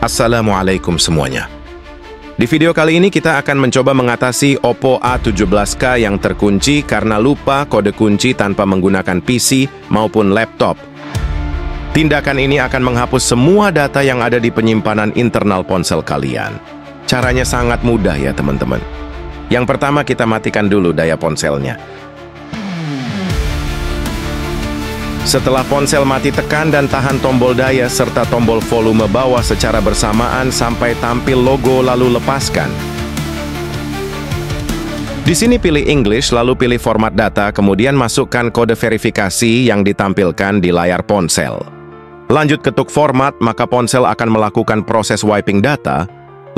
Assalamualaikum semuanya. Di video kali ini kita akan mencoba mengatasi Oppo A17K yang terkunci karena lupa kode kunci tanpa menggunakan PC maupun laptop. Tindakan ini akan menghapus semua data yang ada di penyimpanan internal ponsel kalian. Caranya sangat mudah ya teman-teman. Yang pertama kita matikan dulu daya ponselnya. Setelah ponsel mati, tekan dan tahan tombol daya serta tombol volume bawah secara bersamaan sampai tampil logo lalu lepaskan. Di sini pilih English lalu pilih format data, kemudian masukkan kode verifikasi yang ditampilkan di layar ponsel. Lanjut ketuk format, maka ponsel akan melakukan proses wiping data,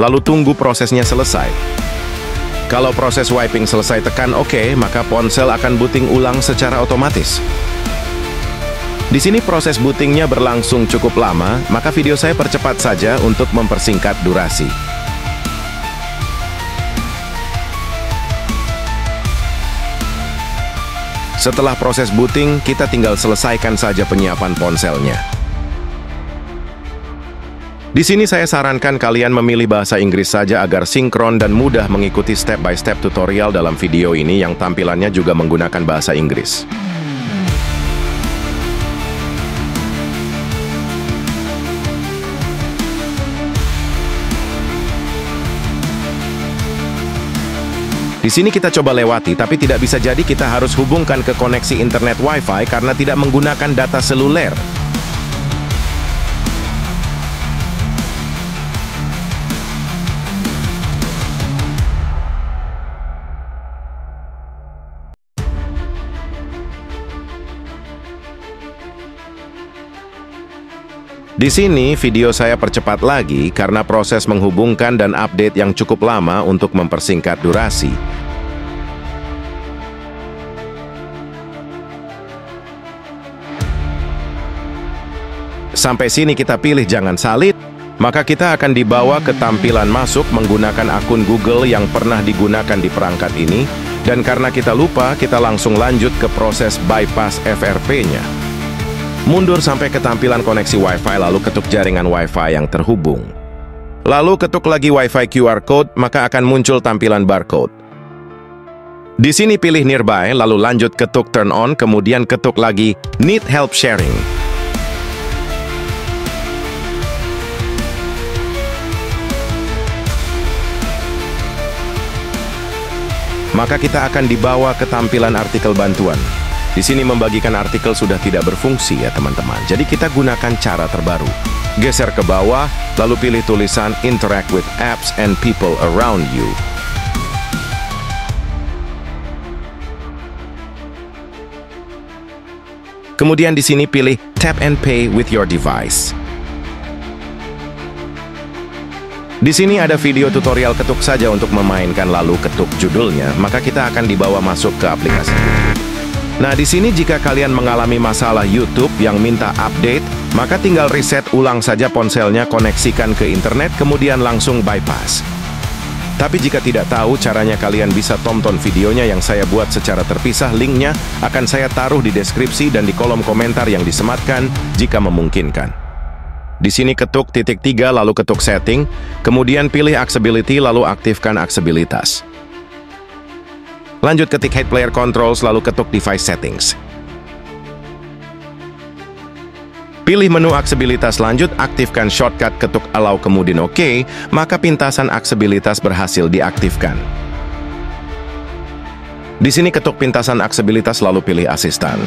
lalu tunggu prosesnya selesai. Kalau proses wiping selesai, tekan OK, maka ponsel akan booting ulang secara otomatis. Di sini proses bootingnya berlangsung cukup lama, maka video saya percepat saja untuk mempersingkat durasi. Setelah proses booting, kita tinggal selesaikan saja penyiapan ponselnya. Di sini saya sarankan kalian memilih bahasa Inggris saja agar sinkron dan mudah mengikuti step-by-step tutorial dalam video ini yang tampilannya juga menggunakan bahasa Inggris. Di sini kita coba lewati, tapi tidak bisa, jadi kita harus hubungkan ke koneksi internet Wi-Fi karena tidak menggunakan data seluler. Di sini video saya percepat lagi karena proses menghubungkan dan update yang cukup lama untuk mempersingkat durasi. Sampai sini kita pilih jangan salib, maka kita akan dibawa ke tampilan masuk menggunakan akun Google yang pernah digunakan di perangkat ini, dan karena kita lupa, kita langsung lanjut ke proses bypass FRP-nya. Mundur sampai ke tampilan koneksi Wi-Fi, lalu ketuk jaringan Wi-Fi yang terhubung. Lalu ketuk lagi Wi-Fi QR Code, maka akan muncul tampilan barcode. Di sini pilih Nearby, lalu lanjut ketuk Turn On, kemudian ketuk lagi Need Help Sharing. Maka kita akan dibawa ke tampilan artikel bantuan. Di sini membagikan artikel sudah tidak berfungsi ya teman-teman. Jadi kita gunakan cara terbaru. Geser ke bawah, lalu pilih tulisan Interact with apps and people around you. Kemudian di sini pilih Tap and Pay with your device. Di sini ada video tutorial, ketuk saja untuk memainkan lalu ketuk judulnya, maka kita akan dibawa masuk ke aplikasi YouTube. Nah, di sini jika kalian mengalami masalah YouTube yang minta update, maka tinggal reset ulang saja ponselnya, koneksikan ke internet, kemudian langsung bypass. Tapi jika tidak tahu caranya, kalian bisa tonton videonya yang saya buat secara terpisah, linknya akan saya taruh di deskripsi dan di kolom komentar yang disematkan jika memungkinkan. Di sini ketuk titik 3 lalu ketuk setting, kemudian pilih accessibility lalu aktifkan aksesibilitas. Lanjut ketik Hide Player Controls lalu ketuk Device Settings. Pilih menu aksesibilitas, lanjut aktifkan shortcut, ketuk Allow kemudian OK, maka pintasan aksesibilitas berhasil diaktifkan. Di sini ketuk pintasan aksesibilitas lalu pilih asistan.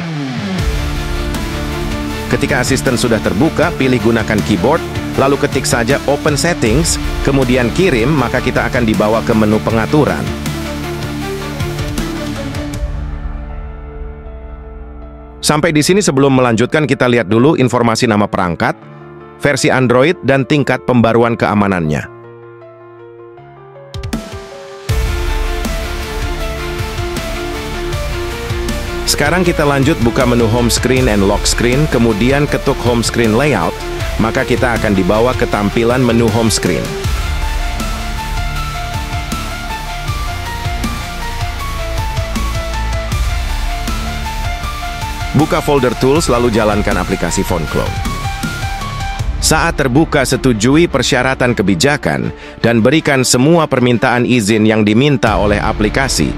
Ketika asisten sudah terbuka, pilih gunakan keyboard, lalu ketik saja Open Settings, kemudian kirim, maka kita akan dibawa ke menu pengaturan. Sampai di sini sebelum melanjutkan, kita lihat dulu informasi nama perangkat, versi Android, dan tingkat pembaruan keamanannya. Sekarang kita lanjut buka menu Home Screen and Lock Screen, kemudian ketuk Home Screen Layout, maka kita akan dibawa ke tampilan menu Home Screen. Buka folder Tools, lalu jalankan aplikasi Phone Clone. Saat terbuka, setujui persyaratan kebijakan dan berikan semua permintaan izin yang diminta oleh aplikasi.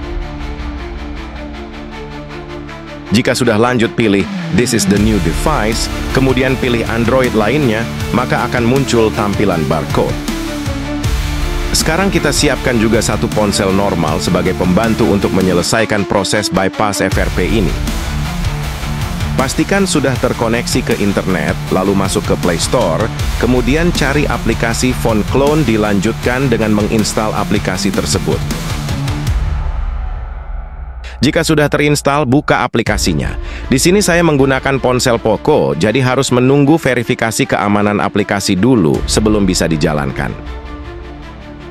Jika sudah lanjut, pilih "This is the new device", kemudian pilih Android lainnya, maka akan muncul tampilan barcode. Sekarang kita siapkan juga satu ponsel normal sebagai pembantu untuk menyelesaikan proses bypass FRP ini. Pastikan sudah terkoneksi ke internet, lalu masuk ke Play Store, kemudian cari aplikasi Phone Clone, dilanjutkan dengan menginstal aplikasi tersebut. Jika sudah terinstal, buka aplikasinya. Di sini saya menggunakan ponsel Poco, jadi harus menunggu verifikasi keamanan aplikasi dulu sebelum bisa dijalankan.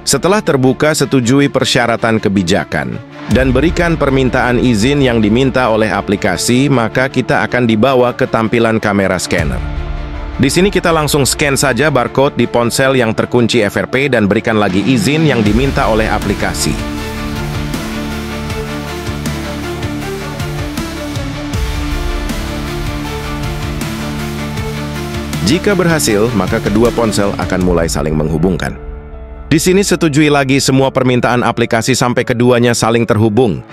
Setelah terbuka, setujui persyaratan kebijakan dan berikan permintaan izin yang diminta oleh aplikasi, maka kita akan dibawa ke tampilan kamera scanner. Di sini kita langsung scan saja barcode di ponsel yang terkunci FRP dan berikan lagi izin yang diminta oleh aplikasi. Jika berhasil, maka kedua ponsel akan mulai saling menghubungkan. Di sini setujui lagi semua permintaan aplikasi sampai keduanya saling terhubung.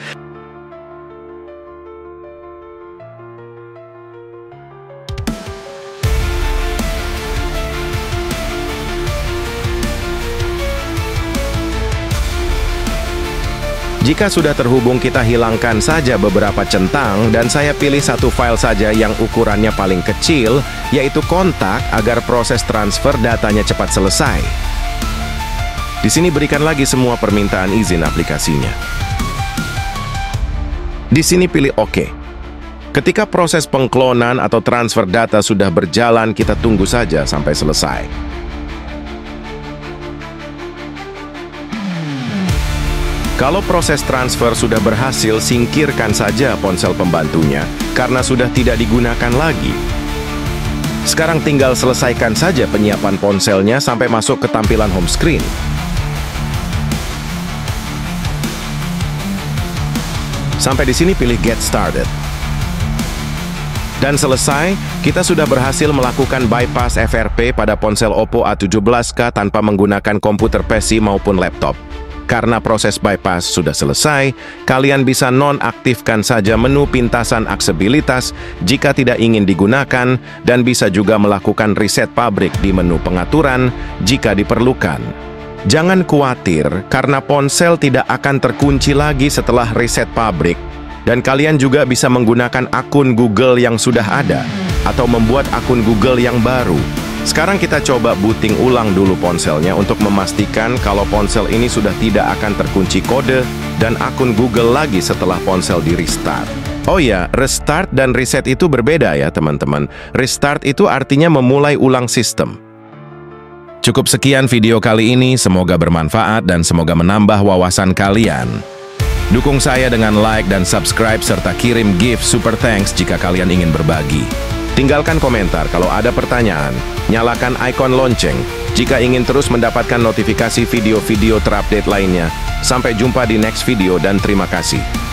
Jika sudah terhubung, kita hilangkan saja beberapa centang dan saya pilih satu file saja yang ukurannya paling kecil, yaitu kontak, agar proses transfer datanya cepat selesai. Di sini berikan lagi semua permintaan izin aplikasinya. Di sini pilih OK. Ketika proses pengklonan atau transfer data sudah berjalan, kita tunggu saja sampai selesai. Kalau proses transfer sudah berhasil, singkirkan saja ponsel pembantunya karena sudah tidak digunakan lagi. Sekarang tinggal selesaikan saja penyiapan ponselnya sampai masuk ke tampilan home screen. Sampai di sini pilih Get Started. Dan selesai, kita sudah berhasil melakukan bypass FRP pada ponsel Oppo A17K tanpa menggunakan komputer PC maupun laptop. Karena proses bypass sudah selesai, kalian bisa nonaktifkan saja menu pintasan aksesibilitas jika tidak ingin digunakan, dan bisa juga melakukan reset pabrik di menu pengaturan jika diperlukan. Jangan khawatir, karena ponsel tidak akan terkunci lagi setelah reset pabrik, dan kalian juga bisa menggunakan akun Google yang sudah ada, atau membuat akun Google yang baru. Sekarang kita coba booting ulang dulu ponselnya untuk memastikan kalau ponsel ini sudah tidak akan terkunci kode dan akun Google lagi setelah ponsel di restart. Oh ya, restart dan reset itu berbeda ya teman-teman. Restart itu artinya memulai ulang sistem. Cukup sekian video kali ini, semoga bermanfaat dan semoga menambah wawasan kalian. Dukung saya dengan like dan subscribe serta kirim gift super thanks jika kalian ingin berbagi. Tinggalkan komentar kalau ada pertanyaan, nyalakan ikon lonceng jika ingin terus mendapatkan notifikasi video-video terupdate lainnya. Sampai jumpa di next video dan terima kasih.